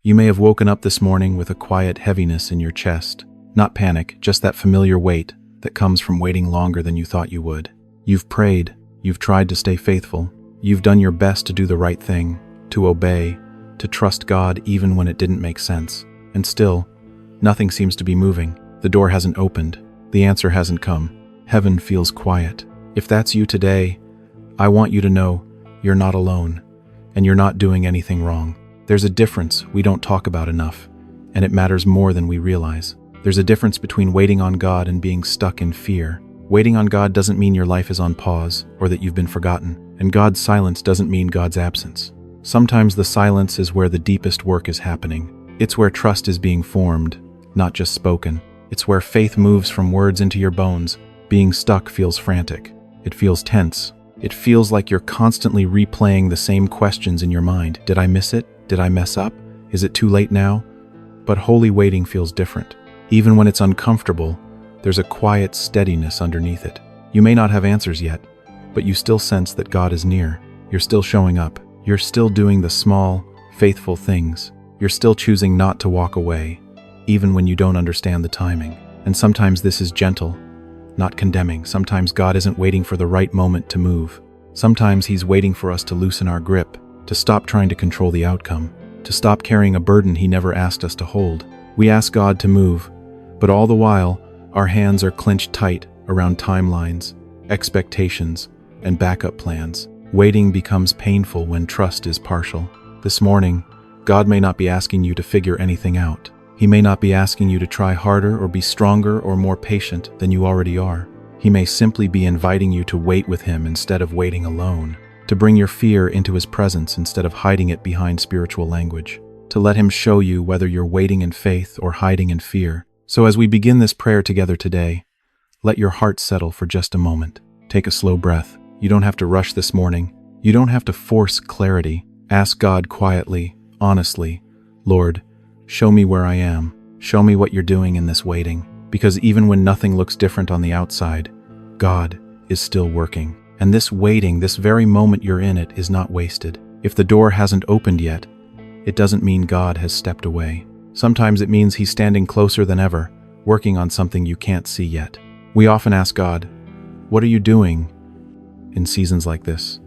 You may have woken up this morning with a quiet heaviness in your chest. Not panic, just that familiar weight that comes from waiting longer than you thought you would. You've prayed, you've tried to stay faithful, you've done your best to do the right thing, to obey, to trust God even when it didn't make sense. And still, nothing seems to be moving. The door hasn't opened. The answer hasn't come. Heaven feels quiet. If that's you today, I want you to know you're not alone, and you're not doing anything wrong. There's a difference we don't talk about enough, and it matters more than we realize. There's a difference between waiting on God and being stuck in fear. Waiting on God doesn't mean your life is on pause or that you've been forgotten, and God's silence doesn't mean God's absence. Sometimes the silence is where the deepest work is happening. It's where trust is being formed, not just spoken. It's where faith moves from words into your bones. Being stuck feels frantic. It feels tense. It feels like you're constantly replaying the same questions in your mind. Did I miss it? Did I mess up? Is it too late now? But holy waiting feels different. Even when it's uncomfortable, there's a quiet steadiness underneath it. You may not have answers yet, but you still sense that God is near. You're still showing up. You're still doing the small, faithful things. You're still choosing not to walk away, even when you don't understand the timing. And sometimes this is gentle, not condemning. Sometimes God isn't waiting for the right moment to move. Sometimes He's waiting for us to loosen our grip, to stop trying to control the outcome, to stop carrying a burden He never asked us to hold. We ask God to move, but all the while, our hands are clenched tight around timelines, expectations, and backup plans. Waiting becomes painful when trust is partial. This morning, God may not be asking you to figure anything out. He may not be asking you to try harder or be stronger or more patient than you already are. He may simply be inviting you to wait with Him instead of waiting alone, to bring your fear into His presence instead of hiding it behind spiritual language, to let Him show you whether you're waiting in faith or hiding in fear. So as we begin this prayer together today, let your heart settle for just a moment. Take a slow breath. You don't have to rush this morning. You don't have to force clarity. Ask God quietly, honestly, Lord, show me where I am. Show me what you're doing in this waiting. Because even when nothing looks different on the outside, God is still working. And this waiting, this very moment you're in it, is not wasted. If the door hasn't opened yet, it doesn't mean God has stepped away. Sometimes it means He's standing closer than ever, working on something you can't see yet. We often ask God, what are you doing in seasons like this?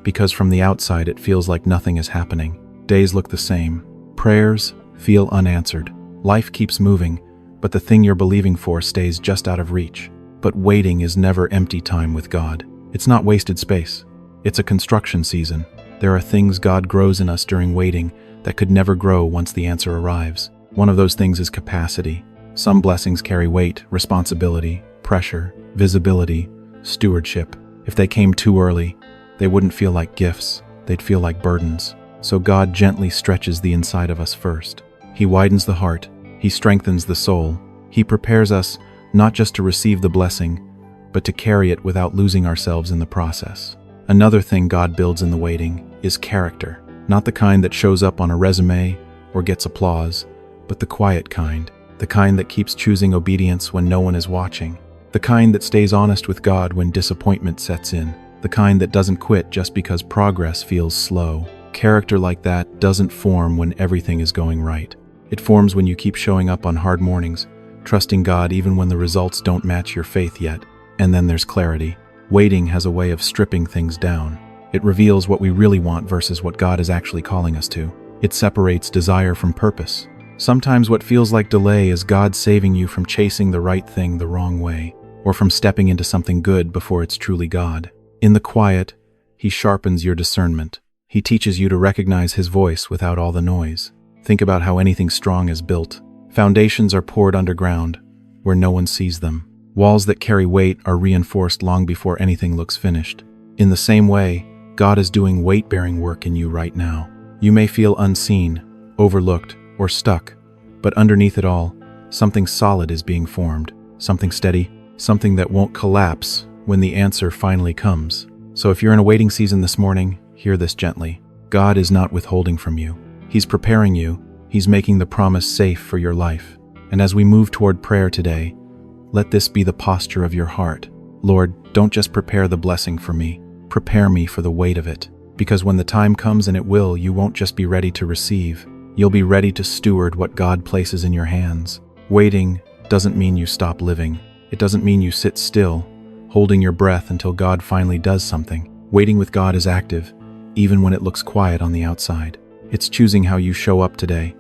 Because from the outside it feels like nothing is happening. Days look the same. Prayers feel unanswered. Life keeps moving, but the thing you're believing for stays just out of reach. But waiting is never empty time with God. It's not wasted space. It's a construction season. There are things God grows in us during waiting that could never grow once the answer arrives. One of those things is capacity. Some blessings carry weight, responsibility, pressure, visibility, stewardship. If they came too early, they wouldn't feel like gifts. They'd feel like burdens. So God gently stretches the inside of us first. He widens the heart. He strengthens the soul. He prepares us not just to receive the blessing, but to carry it without losing ourselves in the process. Another thing God builds in the waiting is character. Not the kind that shows up on a resume or gets applause, but the quiet kind. The kind that keeps choosing obedience when no one is watching. The kind that stays honest with God when disappointment sets in. The kind that doesn't quit just because progress feels slow. Character like that doesn't form when everything is going right. It forms when you keep showing up on hard mornings, trusting God even when the results don't match your faith yet. And then there's clarity. Waiting has a way of stripping things down. It reveals what we really want versus what God is actually calling us to. It separates desire from purpose. Sometimes what feels like delay is God saving you from chasing the right thing the wrong way, or from stepping into something good before it's truly God. In the quiet, He sharpens your discernment. He teaches you to recognize His voice without all the noise. Think about how anything strong is built. Foundations are poured underground, where no one sees them. Walls that carry weight are reinforced long before anything looks finished. In the same way, God is doing weight-bearing work in you right now. You may feel unseen, overlooked, or stuck, but underneath it all, something solid is being formed, something steady, something that won't collapse when the answer finally comes. So if you're in a waiting season this morning, hear this gently. God is not withholding from you. He's preparing you. He's making the promise safe for your life. And as we move toward prayer today, let this be the posture of your heart. Lord, don't just prepare the blessing for me. Prepare me for the weight of it. Because when the time comes, and it will, you won't just be ready to receive. You'll be ready to steward what God places in your hands. Waiting doesn't mean you stop living. It doesn't mean you sit still, holding your breath until God finally does something. Waiting with God is active, even when it looks quiet on the outside. It's choosing how you show up today,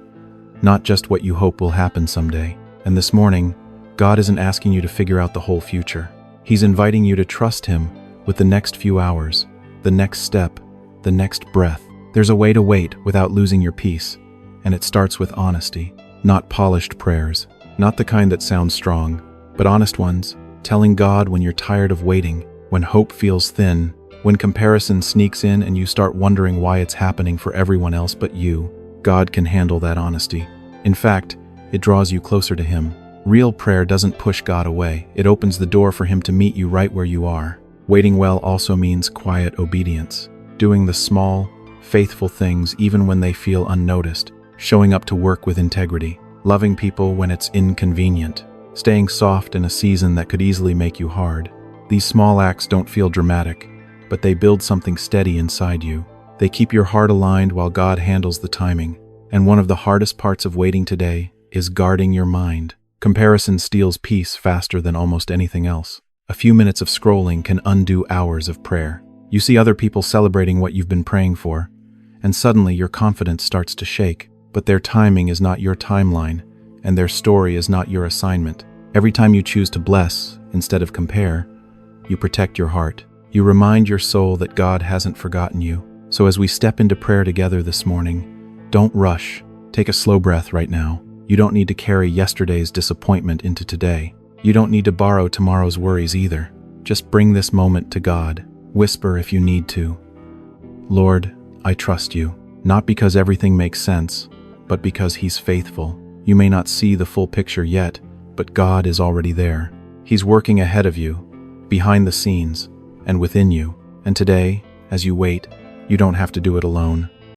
not just what you hope will happen someday. And this morning, God isn't asking you to figure out the whole future. He's inviting you to trust Him with the next few hours, the next step, the next breath. There's a way to wait without losing your peace, and it starts with honesty, not polished prayers, not the kind that sound strong, but honest ones, telling God when you're tired of waiting, when hope feels thin, when comparison sneaks in and you start wondering why it's happening for everyone else but you. God can handle that honesty. In fact, it draws you closer to Him. Real prayer doesn't push God away. It opens the door for Him to meet you right where you are. Waiting well also means quiet obedience, doing the small, faithful things even when they feel unnoticed, showing up to work with integrity, loving people when it's inconvenient, staying soft in a season that could easily make you hard. These small acts don't feel dramatic, but they build something steady inside you. They keep your heart aligned while God handles the timing. And one of the hardest parts of waiting today is guarding your mind. Comparison steals peace faster than almost anything else. A few minutes of scrolling can undo hours of prayer. You see other people celebrating what you've been praying for, and suddenly your confidence starts to shake. But their timing is not your timeline, and their story is not your assignment. Every time you choose to bless instead of compare, you protect your heart. You remind your soul that God hasn't forgotten you. So as we step into prayer together this morning, don't rush. Take a slow breath right now. You don't need to carry yesterday's disappointment into today. You don't need to borrow tomorrow's worries either. Just bring this moment to God. Whisper if you need to. Lord, I trust you, not because everything makes sense, but because He's faithful. You may not see the full picture yet, but God is already there. He's working ahead of you, behind the scenes, and within you. And today, as you wait, you don't have to do it alone.